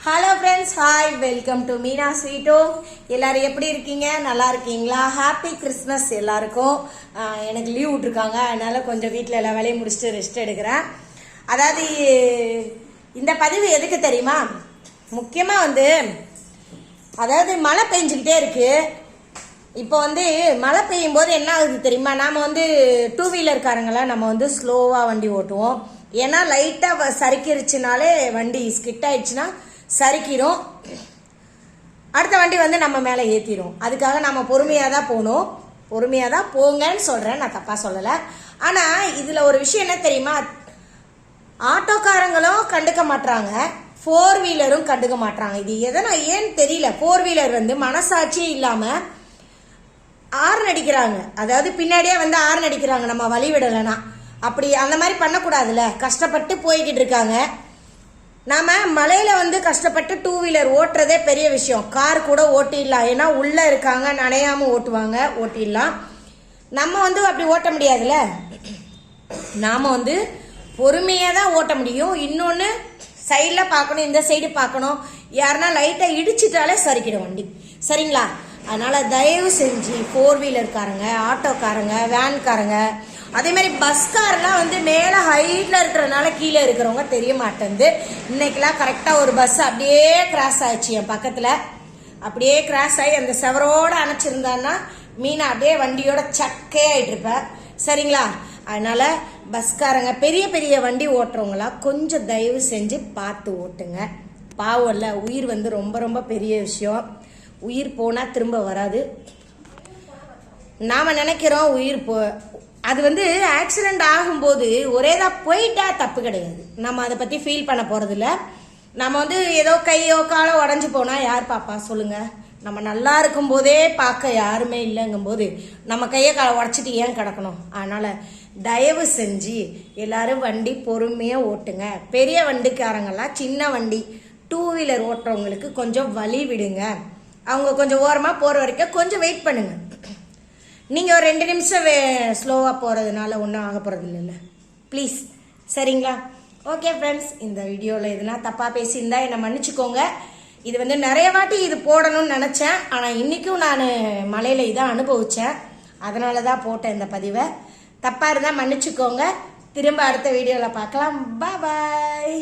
Hello friends, hi, welcome to Meena ஸ்வீட்டோ. எல்லாரும் எப்படி இருக்கீங்க? நல்லா இருக்கீங்களா? ஹாப்பி கிறிஸ்மஸ் எல்லாருக்கும். எனக்கு லீவ் விட்ருக்காங்க, அதனால கொஞ்சம் வீட்டில் எல்லா வேலையும் முடிச்சுட்டு ரெஸ்ட் எடுக்கிறேன். அதாவது இந்த பதிவு எதுக்கு தெரியுமா? முக்கியமாக அதாவது மழை பெஞ்சுக்கிட்டே இருக்கு. இப்போ மழை பெய்யும் போது என்ன ஆகுது தெரியுமா? நாம் டூ வீலர்காரங்களை நம்ம ஸ்லோவாக வண்டி ஓட்டுவோம். ஏன்னா லைட்டாக சறுக்கிருச்சுனாலே வண்டி ஸ்கிட் ஆயிடுச்சுன்னா சறுக்கிடும், அடுத்த வண்டி நம்ம மேலே ஏற்றிடும். அதுக்காக நம்ம பொறுமையாக தான் போகணும். பொறுமையாக தான் போங்கன்னு சொல்கிறேன், நான் தப்பாக சொல்லலை. ஆனால் இதில் ஒரு விஷயம் என்ன தெரியுமா? ஆட்டோக்காரங்களும் கண்டுக்க மாட்டாங்க, ஃபோர் வீலரும் கண்டுக்க மாட்டாங்க. இது எதனா ஏன்னு தெரியல. ஃபோர் வீலர் மனசாட்சியே இல்லாமல் ஆர்ன் அடிக்கிறாங்க. அதாவது பின்னாடியே ஆர்ன் அடிக்கிறாங்க நம்ம வழி விடலைன்னா. அப்படி அந்த மாதிரி பண்ணக்கூடாதுல்ல. கஷ்டப்பட்டு போய்கிட்டு இருக்காங்க. நாம் மலையில் கஷ்டப்பட்டு டூ வீலர் ஓட்டுறதே பெரிய விஷயம். கார் கூட ஓட்டிடலாம், ஏன்னா உள்ளே இருக்காங்க, நனையாமல் ஓட்டுவாங்க, ஓட்டிடலாம். நம்ம அப்படி ஓட்ட முடியாதுல்ல. நாம் பொறுமையாக தான் ஓட்ட முடியும். இன்னொன்று, சைடில் பார்க்கணும், இந்த சைடு பார்க்கணும். யாருன்னா லைட்டாக இடிச்சிட்டாலே சறுக்கிடும் வண்டி, சரிங்களா? அதனால் தயவு செஞ்சு ஃபோர் வீலர்காரங்க, ஆட்டோக்காரங்க, வேன்காரங்க, அதே மாதிரி பஸ்காரெலாம் மேலே ஹைட்டில் இருக்கிறதுனால கீழே இருக்கிறவங்க தெரிய மாட்டேங்குது. இன்னைக்கெல்லாம் கரெக்டாக ஒரு பஸ் அப்படியே கிராஸ் ஆயிடுச்சு என் பக்கத்தில். அப்படியே கிராஸ் ஆகி அந்த செவரோடு அணைச்சிருந்தான்னா மீனை அப்படியே வண்டியோட சக்கே ஆகிட்டு இருப்பேன், சரிங்களா? அதனால் பஸ்காரங்க, பெரிய பெரிய வண்டி ஓட்டுறவங்களாம் கொஞ்சம் தயவு செஞ்சு பார்த்து ஓட்டுங்க. பாவம் இல்லை, உயிர் ரொம்ப ரொம்ப பெரிய விஷயம். உயிர் போனால் திரும்ப வராது. நாம் நினைக்கிறோம் உயிர் அது ஆக்சிடெண்ட் ஆகும்போது ஒரேதான் போயிட்டா தப்பு கிடையாது. நம்ம அதை பற்றி ஃபீல் பண்ண போகிறதில்ல. நம்ம ஏதோ கையோ காலோ உடஞ்சி போனால் யார் பாப்பா சொல்லுங்க? நம்ம நல்லா இருக்கும்போதே பார்க்க யாருமே இல்லைங்கும்போது நம்ம கையை காலை உடச்சிட்டு ஏன் கிடக்கணும்? அதனால் தயவு செஞ்சு எல்லாரும் வண்டி பொறுமையாக ஓட்டுங்க. பெரிய வண்டிக்காரங்கெல்லாம் சின்ன வண்டி டூ வீலர் ஓட்டுறவங்களுக்கு கொஞ்சம் வழி விடுங்க. அவங்க கொஞ்சம் ஓரமாக போகிற வரைக்கும் கொஞ்சம் வெயிட் பண்ணுங்க. நீங்கள் ஒரு 2 நிமிஷம் ஸ்லோவாக போகிறதுனால ஒன்றும் ஆக போகிறது இல்லைல்ல, ப்ளீஸ், சரிங்களா? ஓகே ஃப்ரெண்ட்ஸ், இந்த வீடியோவில் எதுனா தப்பாக பேசியிருந்தா என்னை மன்னிச்சுக்கோங்க. இது நிறைய வாட்டி இது போடணும்னு நினச்சேன், ஆனால் இன்றைக்கும் நான் மலையில் இதான் அனுபவித்தேன், அதனால தான் போட்டேன் இந்த பதிவை. தப்பாக இருந்தால் மன்னிச்சுக்கோங்க. திரும்ப அடுத்த வீடியோவில் பார்க்கலாம். பாய்.